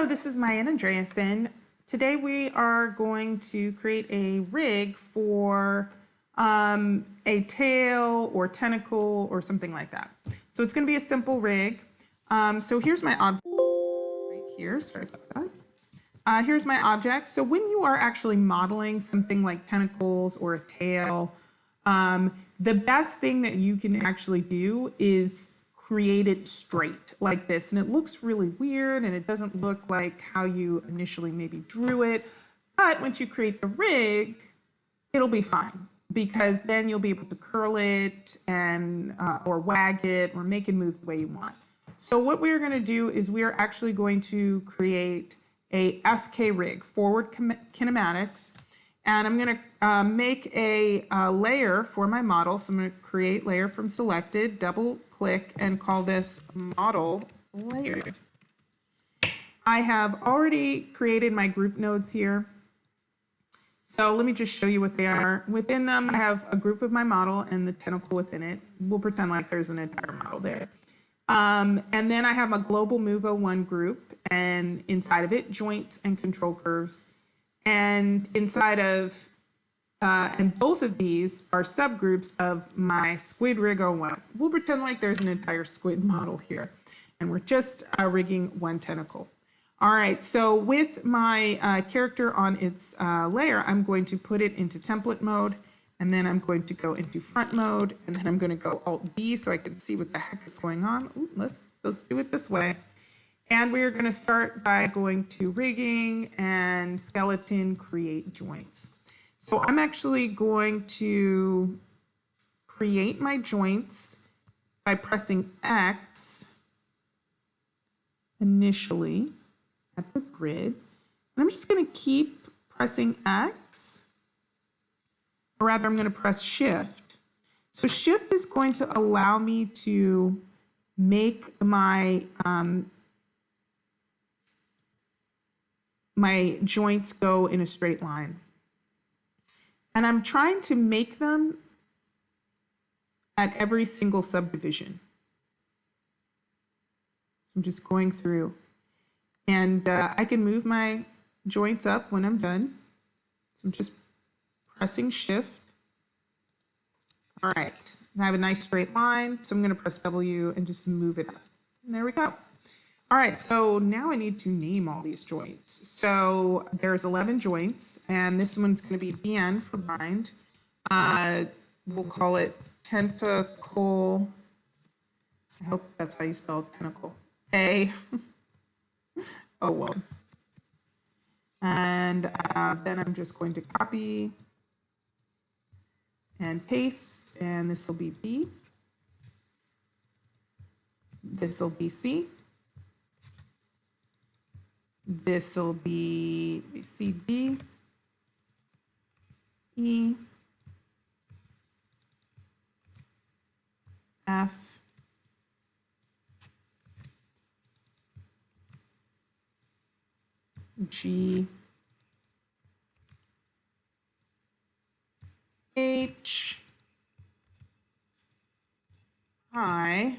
this is Maya Andreasen. Today we are going to create a rig for a tail or tentacle or something like that. So it's going to be a simple rig. So here's my object right here. Sorry about that. Here's my object. So when you are actually modeling something like tentacles or a tail, the best thing that you can actually do is create it straight like this. And it looks really weird and it doesn't look like how you initially maybe drew it. But once you create the rig, it'll be fine because then you'll be able to curl it and or wag it or make it move the way you want. So what we're going to do is we are actually going to create a FK rig, forward kinematics. And I'm going to make a layer for my model. So I'm going to create layer from selected, double click, and call this model layer. I have already created my group nodes here. So let me just show you what they are. Within them, I have a group of my model and the tentacle within it. We'll pretend like there's an entire model there. And then I have a global Move-O1 group, and inside of it, joints and control curves. And inside of, and both of these are subgroups of my squid rig 01. We'll pretend like there's an entire squid model here, and we're just rigging one tentacle. All right, so with my character on its layer, I'm going to put it into template mode, and then I'm going to go into front mode, and then I'm going to go Alt-B so I can see what the heck is going on. Ooh, let's do it this way. And we're going to start by going to rigging and skeleton, create joints. So I'm actually going to create my joints by pressing X initially at the grid. And I'm just going to keep pressing X, or rather I'm going to press Shift. So Shift is going to allow me to make my my joints go in a straight line. And I'm trying to make them at every single subdivision. So I'm just going through. And I can move my joints up when I'm done. So I'm just pressing Shift. All right, I have a nice straight line. So I'm gonna press W and just move it up. And there we go. All right, so now I need to name all these joints. So there's 11 joints, and this one's going to be BN for bind. We'll call it Tentacle. I hope that's how you spell tentacle. A. Oh, well. And then I'm just going to copy and paste, and this will be B. This will be C. This will be C, D, E, F, G, H, I,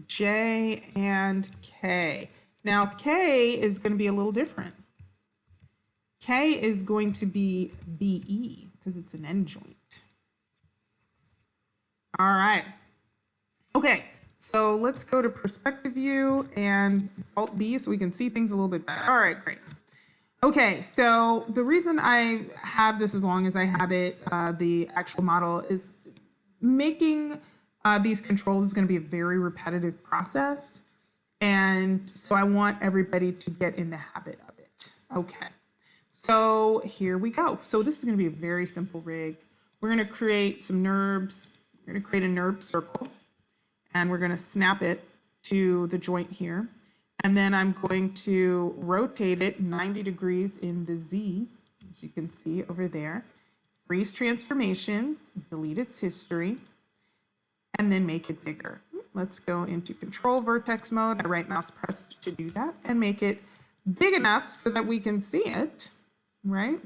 J, and K. Now K is going to be a little different. K is going to be BE because it's an end joint. All right. Okay, so let's go to perspective view and Alt B so we can see things a little bit better. All right, great. Okay, so the reason I have this as long as I have it, the actual model, is making these controls is going to be a very repetitive process. And so I want everybody to get in the habit of it. Okay, so here we go. So this is going to be a very simple rig. We're going to create some NURBs. We're going to create a NURB circle, and we're going to snap it to the joint here. And then I'm going to rotate it 90 degrees in the Z, as you can see over there. Freeze transformations, delete its history, and then make it bigger. Let's go into control vertex mode. I right mouse pressed to do that and make it big enough so that we can see it, right?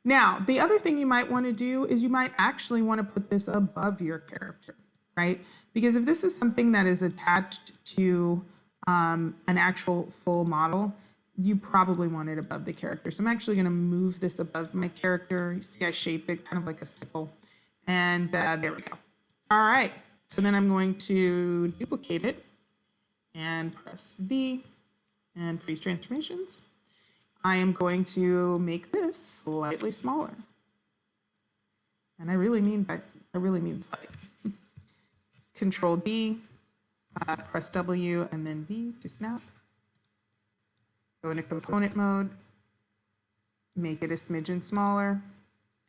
Now, the other thing you might want to do is you might actually want to put this above your character. right? Because if this is something that is attached to an actual full model, you probably want it above the character. So I'm actually going to move this above my character. You see I shaped it kind of like a sickle. And there we go. All right. So then I'm going to duplicate it and press V and freeze transformations. I am going to make this slightly smaller. And I really mean slight. Control D, press W and then V to snap. Go into component mode, make it a smidgen smaller,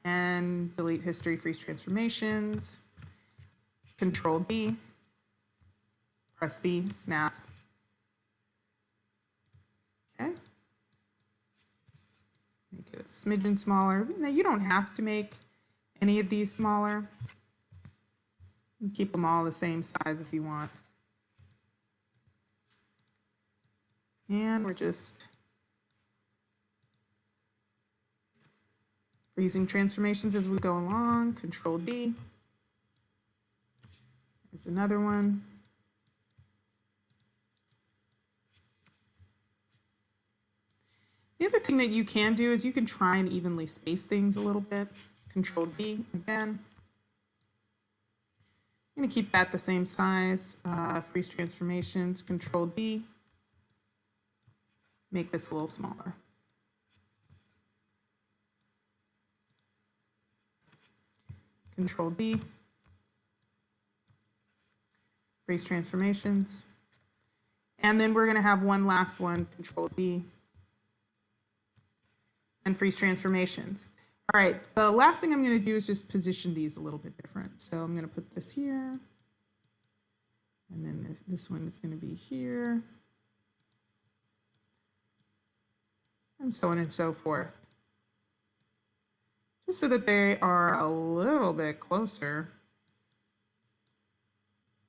and delete history, freeze transformations. Control D, press V, snap. Okay. Make it a smidgen smaller. Now you don't have to make any of these smaller. You keep them all the same size if you want. And we're just freezing transformations as we go along. Control D. There's another one. The other thing that you can do is you can try and evenly space things a little bit. Control D again. I'm going to keep that the same size. Freeze transformations, Control D. Make this a little smaller. Control D. Freeze transformations. And then we're going to have one last one, Control D. And freeze transformations. All right, the last thing I'm going to do is just position these a little bit different. So I'm going to put this here. And then this one is going to be here. And so on and so forth. Just so that they are a little bit closer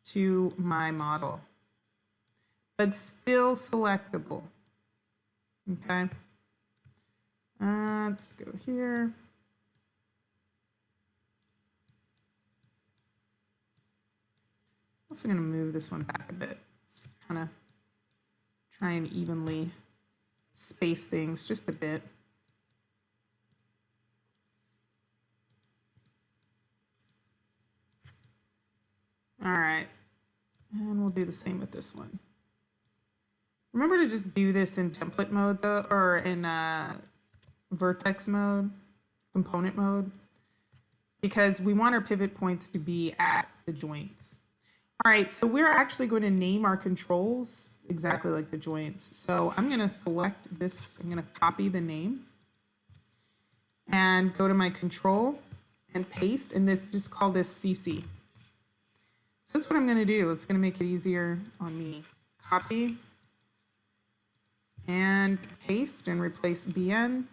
to my model, but still selectable. Okay. Let's go here. Also going to move this one back a bit. Just kind of try and evenly space things just a bit. All right, and we'll do the same with this one. Remember to just do this in template mode though, or in vertex mode, component mode, because we want our pivot points to be at the joints. All right, so we're actually going to name our controls exactly like the joints. So I'm going to select this, I'm going to copy the name and go to my control and paste, and this just call this CC. So that's what I'm going to do. It's going to make it easier on me. Copy and paste and replace BN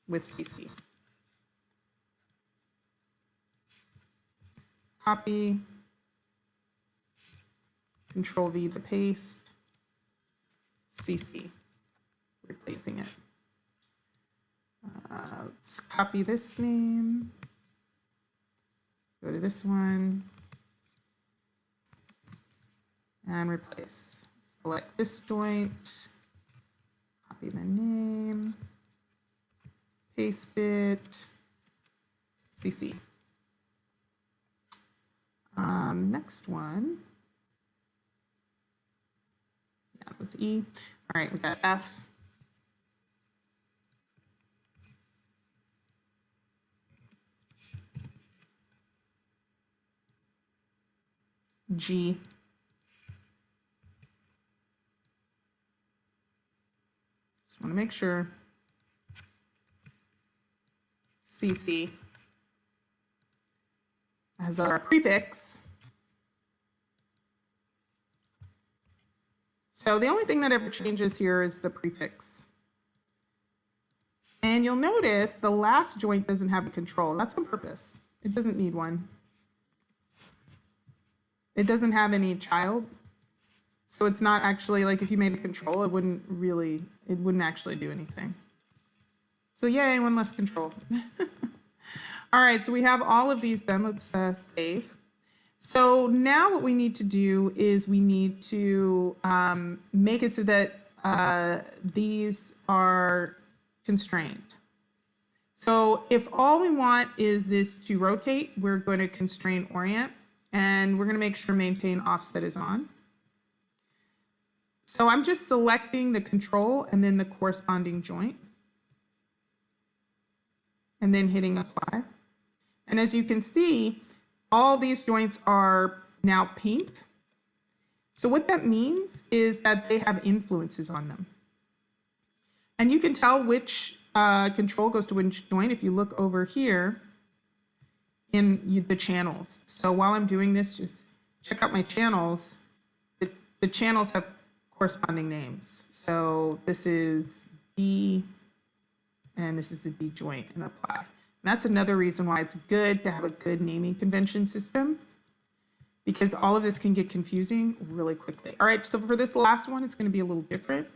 with CC. Copy, Control V to paste, CC, replacing it. Let's copy this name, go to this one, and replace. Select this joint, copy the name, paste it, CC. Next one. Yeah, it was E. All right, we got F. G. Just want to make sure. CC as our prefix. So the only thing that ever changes here is the prefix. And you'll notice the last joint doesn't have a control. That's on purpose. It doesn't need one. It doesn't have any child. So it's not actually, like if you made a control, it wouldn't actually do anything. So yay, one less control. All right, so we have all of these done. Let's save. So now what we need to do is we need to make it so that these are constrained. So if all we want is this to rotate, we're going to constrain orient, and we're going to make sure maintain offset is on. So I'm just selecting the control and then the corresponding joint, and then hitting apply. And as you can see, all these joints are now pink. So what that means is that they have influences on them. And you can tell which control goes to which joint if you look over here in the channels. So while I'm doing this, just check out my channels. The channels have corresponding names. So this is D, and this is the D joint, and apply. And that's another reason why it's good to have a good naming convention system, because all of this can get confusing really quickly. All right, so for this last one, it's going to be a little different.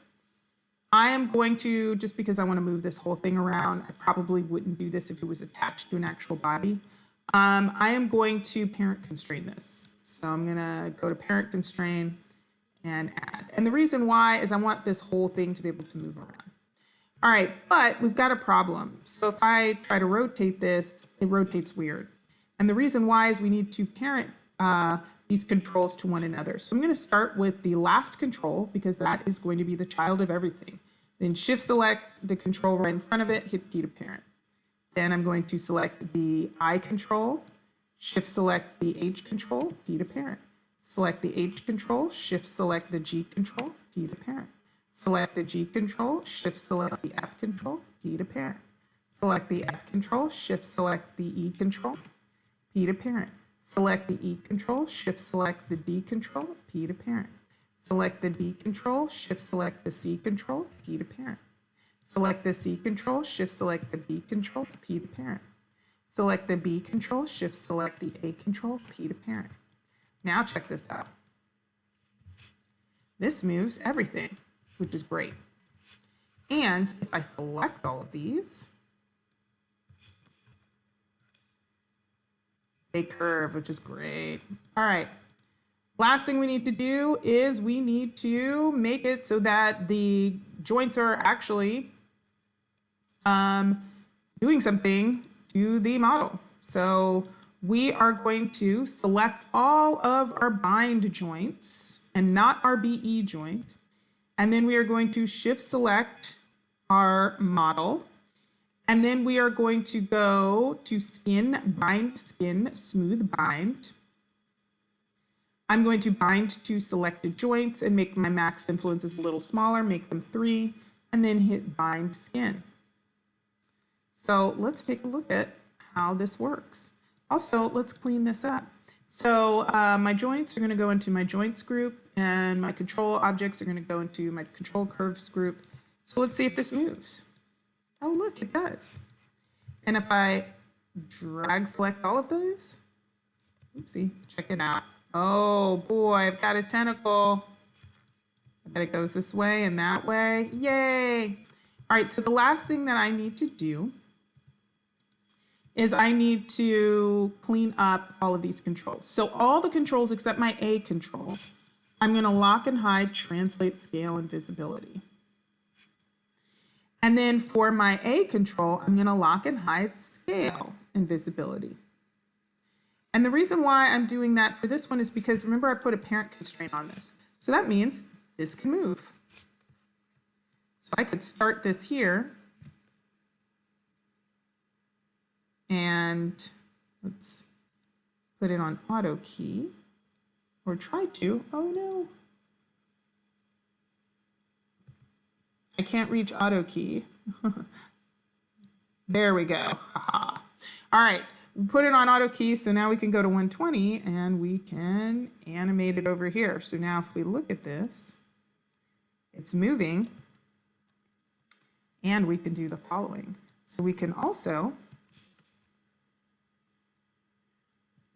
I am going to, just because I want to move this whole thing around, I probably wouldn't do this if it was attached to an actual body. I am going to parent constrain this. So I'm going to go to parent constrain and add. And the reason why is I want this whole thing to be able to move around. All right, but we've got a problem. So if I try to rotate this, it rotates weird. And the reason why is we need to parent these controls to one another. So I'm going to start with the last control, because that is going to be the child of everything. Then shift select the control right in front of it, hit P to parent. Then I'm going to select the I control, shift select the H control, P to parent. Select the H control, shift select the G control, P to parent. Select the G control, shift select the F control, P to parent. Select the F control, shift select the E control, P to parent. Select the E control, shift select the D control, P to parent. Select the D control, shift select the C control, P to parent. Select the C control, shift select the B control, P to parent. Select the B control, shift select the A control, P to parent. Now check this out. This moves everything, which is great. And if I select all of these, they curve, which is great. All right. Last thing we need to do is we need to make it so that the joints are actually doing something to the model. So we are going to select all of our bind joints and not our BE joint. And then we are going to shift select our model. And then we are going to go to skin, bind, skin, smooth bind. I'm going to bind to selected joints and make my max influences a little smaller, make them 3, and then hit bind skin. So let's take a look at how this works. Also, let's clean this up. So my joints are going to go into my joints group, and my control objects are going to go into my control curves group. So let's see if this moves. Oh, look, it does. And if I drag select all of those, oopsie, check it out. Oh boy, I've got a tentacle. I bet it goes this way and that way. Yay! All right, so the last thing that I need to do is I need to clean up all of these controls. So all the controls except my A control, I'm going to lock and hide, translate, scale, and visibility. And then for my A control, I'm going to lock and hide, scale, and visibility. And the reason why I'm doing that for this one is because, remember, I put a parent constraint on this. So that means this can move. So I could start this here. And let's put it on auto key, or try to. Oh no. I can't reach auto key. There we go. All right, we put it on auto key, so now we can go to 120 and we can animate it over here. So now if we look at this, it's moving, and we can do the following. So we can also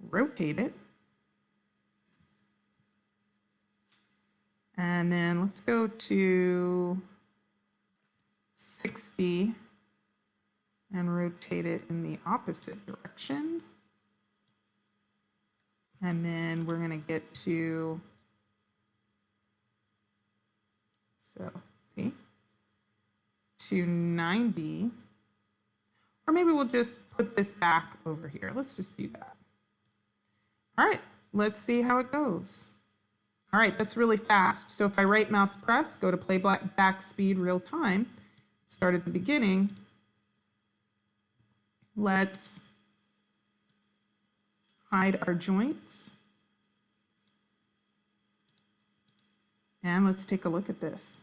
rotate it. And then let's go to 60 and rotate it in the opposite direction. And then we're going to get to, so see, to 90. Or maybe we'll just put this back over here. Let's just do that. All right, let's see how it goes. All right, that's really fast. So if I right mouse press, go to playback speed real time, start at the beginning. Let's hide our joints. And let's take a look at this.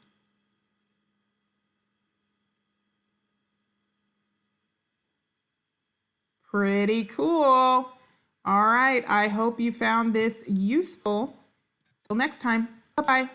Pretty cool. All right, I hope you found this useful. Till next time, bye-bye.